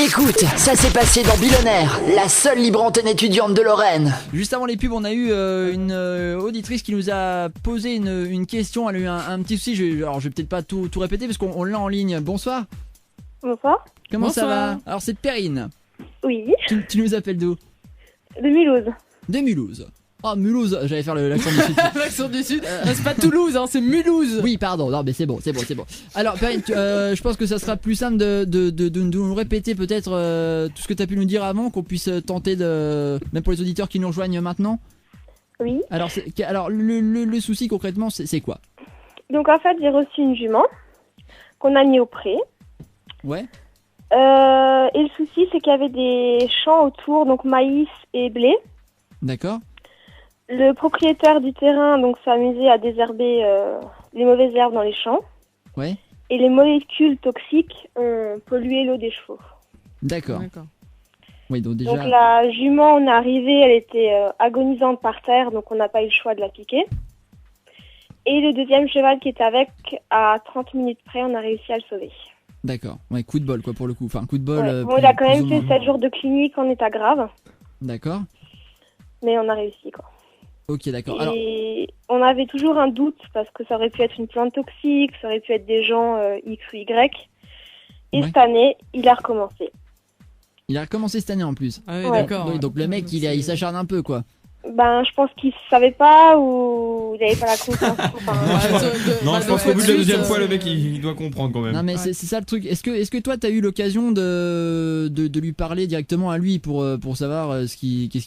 Écoute, ça s'est passé dans Billonnaire, la seule libre antenne étudiante de Lorraine. Juste avant les pubs, on a eu une auditrice qui nous a posé une question. Elle a eu un petit souci. Alors, je vais peut-être pas tout répéter parce qu'on l'a en ligne. Bonsoir. Bonsoir. Comment Bonsoir. ça va? Alors, c'est Perrine. Oui, Tu nous appelles d'où? de Mulhouse. De Mulhouse. Ah, Mulhouse, j'allais faire l'accent du sud. L'accent du sud. Non, c'est pas Toulouse, hein, c'est Mulhouse. Oui, pardon, non mais c'est bon. Alors Perrine, je pense que ça sera plus simple de nous répéter peut-être tout ce que tu as pu nous dire avant, qu'on puisse tenter même pour les auditeurs qui nous rejoignent maintenant. Oui. Alors, le souci concrètement, c'est quoi? Donc en fait, j'ai reçu une jument qu'on a mis au pré. Ouais. Et le souci, c'est qu'il y avait des champs autour, donc maïs et blé. D'accord. Le propriétaire du terrain donc s'est amusé à désherber les mauvaises herbes dans les champs. Ouais. Et les molécules toxiques ont pollué l'eau des chevaux. D'accord. D'accord. Oui, donc déjà. Donc la jument, on est arrivé, elle était agonisante par terre, donc on n'a pas eu le choix de la piquer. Et le deuxième cheval qui était avec, à 30 minutes près, on a réussi à le sauver. D'accord. Ouais, coup de bol quoi pour le coup. Enfin, coup de bol. Ouais. Bon, il a quand même fait 7 jours de clinique en état grave, D'accord. mais on a réussi quoi. Ok, d'accord. Alors, Et on avait toujours un doute parce que ça aurait pu être une plante toxique, ça aurait pu être des gens X ou Y. Et Ouais. cette année, il a recommencé. il a recommencé cette année en plus. Ah oui, Ouais. d'accord. Oui, donc le mec, il s'acharne un peu quoi. Ben, je pense qu'il savait pas ou il avait pas la confiance. Enfin, Non, je pense qu'au bout de la deuxième fois, le mec il doit comprendre quand même. Non mais c'est ça le truc. Est-ce que toi t'as eu l'occasion de lui parler directement à lui pour savoir qu'est-ce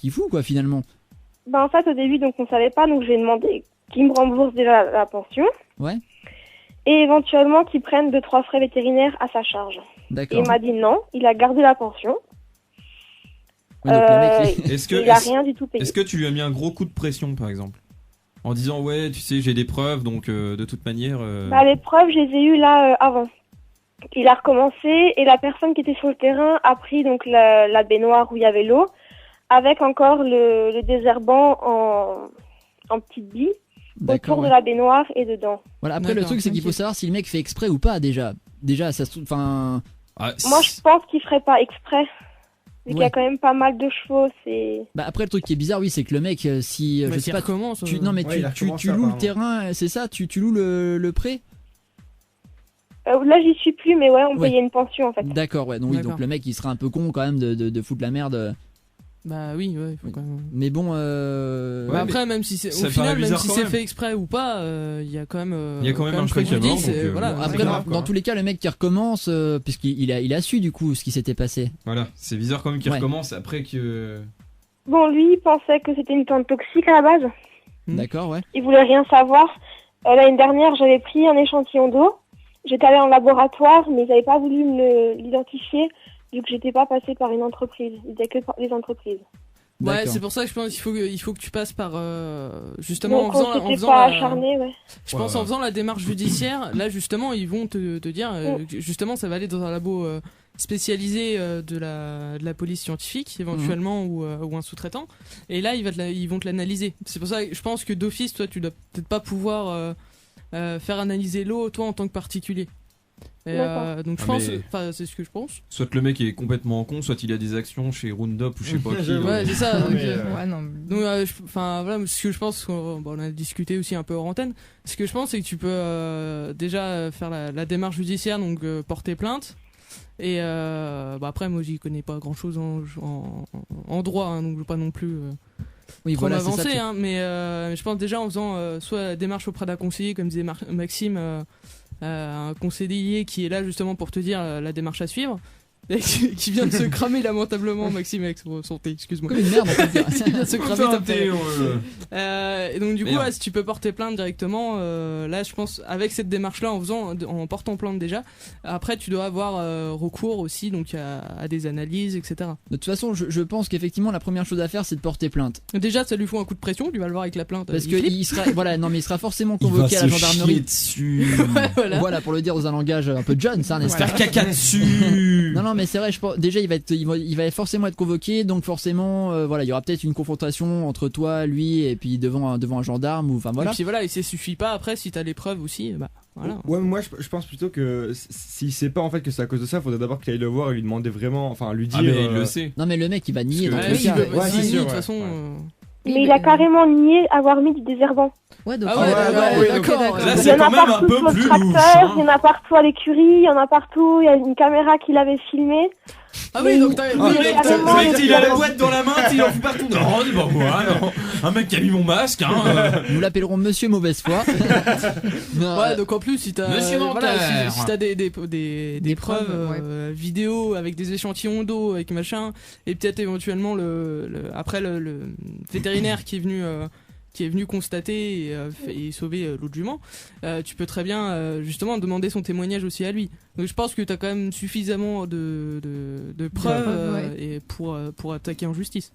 qu'il fout quoi finalement? ben, en fait, au début, donc on savait pas, donc j'ai demandé qu'il me rembourse déjà la pension. Ouais. Et éventuellement qu'il prenne 2-3 frais vétérinaires à sa charge. Et D'accord. il m'a dit non, il a gardé la pension. Ouais, donc le mec, Il a rien du tout payé. Est-ce que tu lui as mis un gros coup de pression par exemple? En disant ouais, tu sais, j'ai des preuves donc de toute manière. Bah, les preuves, je les ai eues là avant. Il a recommencé et la personne qui était sur le terrain a pris donc la baignoire où il y avait l'eau avec encore le désherbant en petites billes D'accord. autour de Ouais. la baignoire et dedans. Voilà. Après le D'accord, truc c'est qu'il faut ok. savoir si le mec fait exprès ou pas déjà. Déjà ça se trouve. Enfin. Ah, Moi, je pense qu'il ferait pas exprès. Vu qu'il y a Ouais. quand même pas mal de chevaux, c'est... Bah après le truc qui est bizarre oui c'est que le mec si je sais pas. Recommence. Non mais Ouais, il a tu recommencé, loues le apparemment. terrain c'est ça tu loues le pré. Là, j'y suis plus, mais ouais, on Ouais. payait une pension, en fait. D'accord ouais donc oui D'accord. donc le mec il sera un peu con quand même de foutre la merde. Bah oui, ouais, il faut quand même. Mais bon. Ouais, Bah après, même si c'est ça au final, paraît même bizarre si quand c'est même. fait exprès ou pas, il y a quand même. Il y a quand même un cheval qui est mort, préjudice, donc, et voilà. bon, Après c'est dans, grave, quoi. dans tous les cas le mec qui recommence puisqu'il a su du coup ce qui s'était passé. Voilà, c'est bizarre quand même qu'il Ouais. recommence après que. Bon, lui, il pensait que c'était une plante toxique à la base. D'accord ouais. Il voulait rien savoir. L'année dernière, j'avais pris un échantillon d'eau. J'étais allée en laboratoire, mais ils n'avaient pas voulu l'identifier, vu que j'étais pas passée par une entreprise. Ils disaient que par les entreprises. Ouais, D'accord. c'est pour ça que je pense qu'il faut que tu passes par justement Donc, en faisant, on en s'était faisant pas la- acharné, ouais. je pense Ouais. en faisant la démarche judiciaire, là justement ils vont te dire que, justement ça va aller dans un labo spécialisé de la police scientifique éventuellement ou un sous-traitant et là ils vont te l'analyser. C'est pour ça que je pense que d'office toi tu dois peut-être pas pouvoir faire analyser l'eau toi en tant que particulier. Et, D'accord. donc je Ah, pense, mais- enfin c'est ce que je pense. Soit le mec est complètement con, soit il a des actions chez Roundup ou je sais pas qui. J'avoue. Ouais c'est ça. Non, donc, mais, Ouais, non. Donc, enfin voilà, ce que je pense, on a discuté aussi un peu hors antenne. Ce que je pense, c'est que tu peux déjà faire la démarche judiciaire, donc porter plainte. Et après, moi, j'y connais pas grand chose en droit, hein, donc je veux pas non plus Oui trop voilà c'est ça. m'avancer. Hein, mais je pense déjà en faisant soit la démarche auprès d'un conseiller, comme disait Maxime, un conseiller qui est là justement pour te dire la démarche à suivre. Et qui vient de se cramer lamentablement, Maxime, avec son thé, excuse-moi. Comme une merde on peut dire. Qui vient de se cramer Putain, ta Théo, et donc du coup, Merde. ouais, si tu peux porter plainte directement, là je pense avec cette démarche-là, en portant plainte déjà, après tu dois avoir recours aussi donc à des analyses, etc. De toute façon je pense qu'effectivement la première chose à faire c'est de porter plainte. Déjà, ça lui faut un coup de pression, tu vas le voir avec la plainte. Parce il que flippe. il sera voilà non mais il sera forcément il va convoqué à la se chier gendarmerie. dessus. voilà. Voilà pour le dire dans un langage un peu John ça n'est-ce pas? Faire caca dessus. Non non, mais c'est vrai, je pense, déjà il va forcément être convoqué, donc forcément, voilà, il y aura peut-être une confrontation entre toi, lui, et puis devant un gendarme, ou enfin voilà. Et puis voilà, et ça suffit pas après, si t'as les preuves aussi, bah voilà. Ouais, moi je pense plutôt que s'il sait pas en fait que c'est à cause de ça, faudrait d'abord qu'il aille le voir et lui demander vraiment, enfin lui dire. Ah, mais il le sait. Non, mais le mec il va nier dans Parce tous que- les cas. Ouais, c'est Si, sûr, de toute ouais. façon. Mais il a carrément nié avoir mis du désherbant. Ouais, donc Ah ouais, d'accord. Là, Il y c'est en quand a même un partout peu sur le plus tracteur, louche. il y en a partout à l'écurie, il y en a partout, il y a une caméra qui l'avait filmé. Ah oui, donc t'as. Oui, Le mec, carrément, le mec, il a la le- boîte dans la main, il en fout partout. Non, c'est pas moi, non. Un mec qui a mis mon masque, hein. Nous l'appellerons Monsieur Mauvaise Foi. Non, Ouais, donc en plus, si t'as Monsieur voilà, Menteur. si t'as des preuves preuves, vidéo avec des échantillons d'eau, avec machin, et peut-être éventuellement après le vétérinaire qui est venu constater et sauver l'autre jument, tu peux très bien justement demander son témoignage aussi à lui. Donc je pense que t'as quand même suffisamment de preuves preuves, et pour attaquer en justice,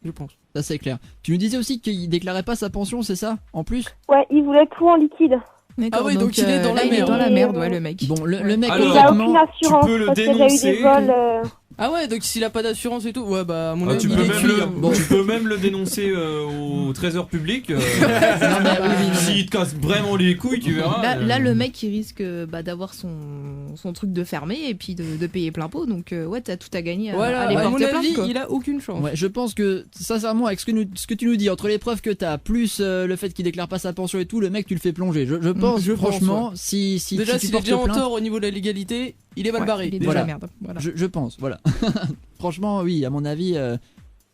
je pense. ça c'est clair. Tu nous disais aussi qu'il déclarait pas sa pension, c'est ça, en plus? Ouais, il voulait tout en liquide. D'accord, Ah oui, donc il est dans là, la il est merde. dans la merde, ouais, le mec. Bon, le mec, Alors, Il a aucune honnêtement, assurance peux le parce qu'il y a eu dénoncer. des vols. Ah ouais, donc s'il a pas d'assurance et tout, ouais bah à mon Ah, avis tu, il peux est même cuit. le, tu peux même le dénoncer au trésor public. non, mais oui, oui, non, mais- S'il te casse vraiment les couilles, tu verras. Là, le mec, il risque d'avoir son truc de fermer et puis de payer plein pot. Donc, ouais, t'as tout à gagner à Voilà, aller à mon porter plainte, avis, quoi. il a aucune chance. Ouais, je pense que sincèrement avec ce que tu nous dis, entre les preuves que t'as plus le fait qu'il déclare pas sa pension et tout, le mec tu le fais plonger. Je pense je pense, franchement si Déjà, tu s'il est portes déjà en plainte, tort au niveau de la légalité, il est mal Ouais, barré. il est déjà Voilà. merde. Voilà. je pense, voilà. Franchement, oui, à mon avis,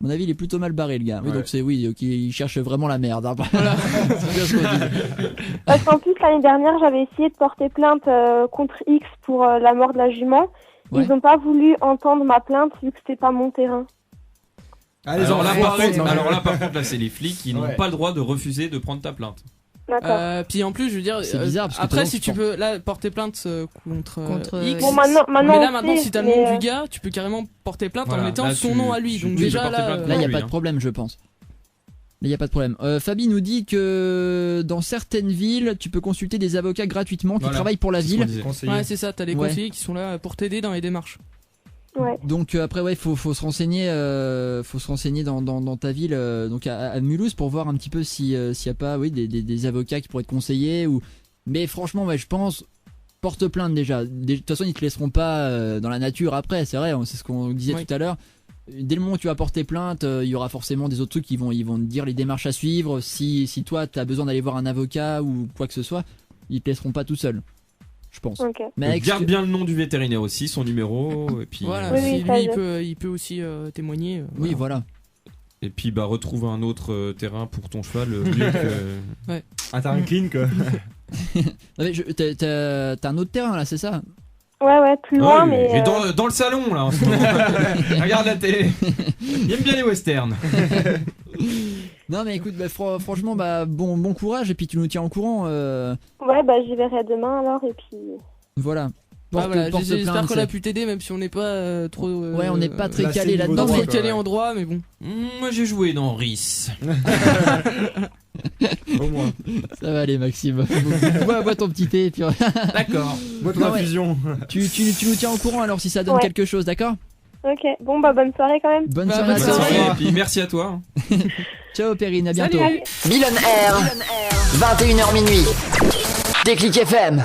il est plutôt mal barré le gars. Oui, Ouais. donc c'est oui, ok, il cherche vraiment la merde. Hein. Voilà. C'est bien ce qu'on dit. Parce qu'en plus, l'année dernière, j'avais essayé de porter plainte contre X pour la mort de la jument. Ouais. Ils n'ont pas voulu entendre ma plainte vu que c'était pas mon terrain. Ah, les Alors là, enfants, par ouais, contre, ouais. alors là, par contre, là, c'est les flics qui n'ont Ouais. pas le droit de refuser de prendre ta plainte. D'accord. Puis en plus, je veux dire, C'est bizarre, parce que après, toi, si tu tu peux là porter plainte contre X. Bon, maintenant, mais là, on maintenant, sait, si t'as le mais, nom du gars, tu peux carrément porter plainte en Voilà, mettant là, son tu- nom à lui. tu Donc peux déjà porter là, plainte Là, il y a oui, pas hein. de problème, je pense. Là, il y a pas de problème. Fabi nous dit que dans certaines villes, tu peux consulter des avocats gratuitement qui Voilà. travaillent pour la C'est ce qu'on ville. disait. Conseiller. ouais, c'est ça. T'as les Ouais. conseillers qui sont là pour t'aider dans les démarches. ouais. Donc après ouais, faut se renseigner dans ta ville, donc à Mulhouse pour voir un petit peu s'il y a pas des avocats qui pourraient te conseiller ou. Mais franchement, ouais, je pense porte plainte déjà. De toute façon, ils te laisseront pas dans la nature après. C'est vrai, c'est ce qu'on disait Oui. tout à l'heure. Dès le moment où tu vas porter plainte, il y aura forcément des autres trucs ils vont te dire les démarches à suivre. Si toi t'as besoin d'aller voir un avocat ou quoi que ce soit, ils te laisseront pas tout seul. Je pense. Ok. Mais avec ce Garde que- bien le nom du vétérinaire aussi, son numéro, et puis Voilà. Oui, Si oui, ça, lui, je- il peut aussi témoigner. Oui, voilà. et puis bah retrouve un autre terrain pour ton cheval mieux que. Ah, t'as un clean quoi. Non, mais t'as un autre terrain là, c'est ça? Ouais, plus loin, Ah oui, mais. dans le salon là en ce moment. Regarde la télé. Il aime bien les westerns. Non mais écoute, franchement, bon courage et puis tu nous tiens au courant. Ouais, j'y verrai demain alors, et puis. Voilà. Ah, voilà, Porte j'espère plainte, qu'on c'est- a pu t'aider, même si on n'est pas trop. Ouais, on n'est pas très là, calé c'est là-dedans. niveau très droit, calé quoi, en droit, mais bon. Moi j'ai joué dans RIS. Au moins. Ça va aller, Maxime. Bois ton petit thé et puis D'accord. Bois ton Non, ouais. infusion. tu nous tiens au courant alors si ça donne Ouais. quelque chose, d'accord? Ok, bon, bonne soirée quand même. Bonne Bah, soirée à bonne toi. soirée. Et puis merci à toi. Ciao Perrine, à bientôt. Salut. Salut. Bilan Air, 21h minuit. Déclic FM.